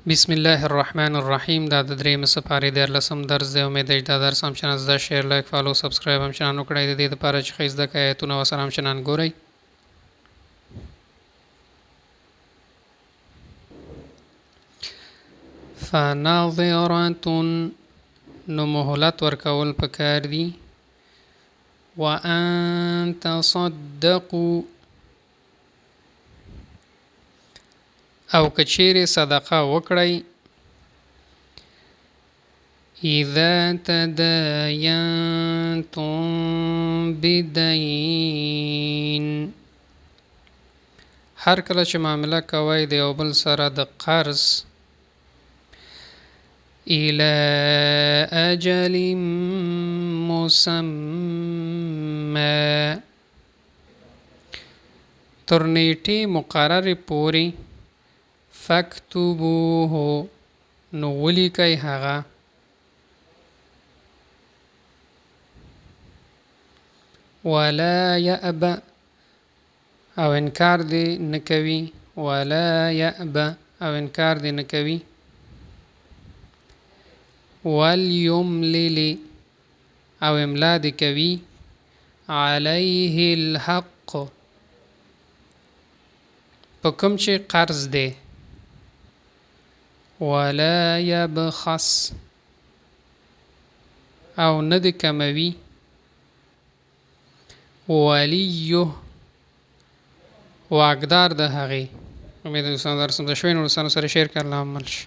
بسم الله الرحمن الرحیم دا د درېیمې سپارې دیارلسم درس دی. امید دی چې دا درس هم چنان زده شیر لایک فالو سبسکرایب هم چنان وکړئ د دې دپاره چې ښه زده کړئ ایتونه ورسره هم چنان ګورئ. فناظرة نو مهلت ورکول پکار دي. وان تصدقوا او کچیرې صدقه وکړئ. اذا تداینتم بدین هر کله چې معامله کوئ د یو بل سره د قرض. الى اجل مسمى تر نیټې مقررې پورې. فاکتبوه نو ولیکئ هغه. ولا یأبه او انکار دې نه کوي. ولا یأبه او انکار دې نه کوي. ولیملل او املا دې کوي. علیه الحق په کوم چې قرض دی. ولا یبخس او نه دې کموي. ولیه واکدار د هغې. امید دوستان درس مده شوی نو دوستانو سره شیر کړه. الله عمل شي.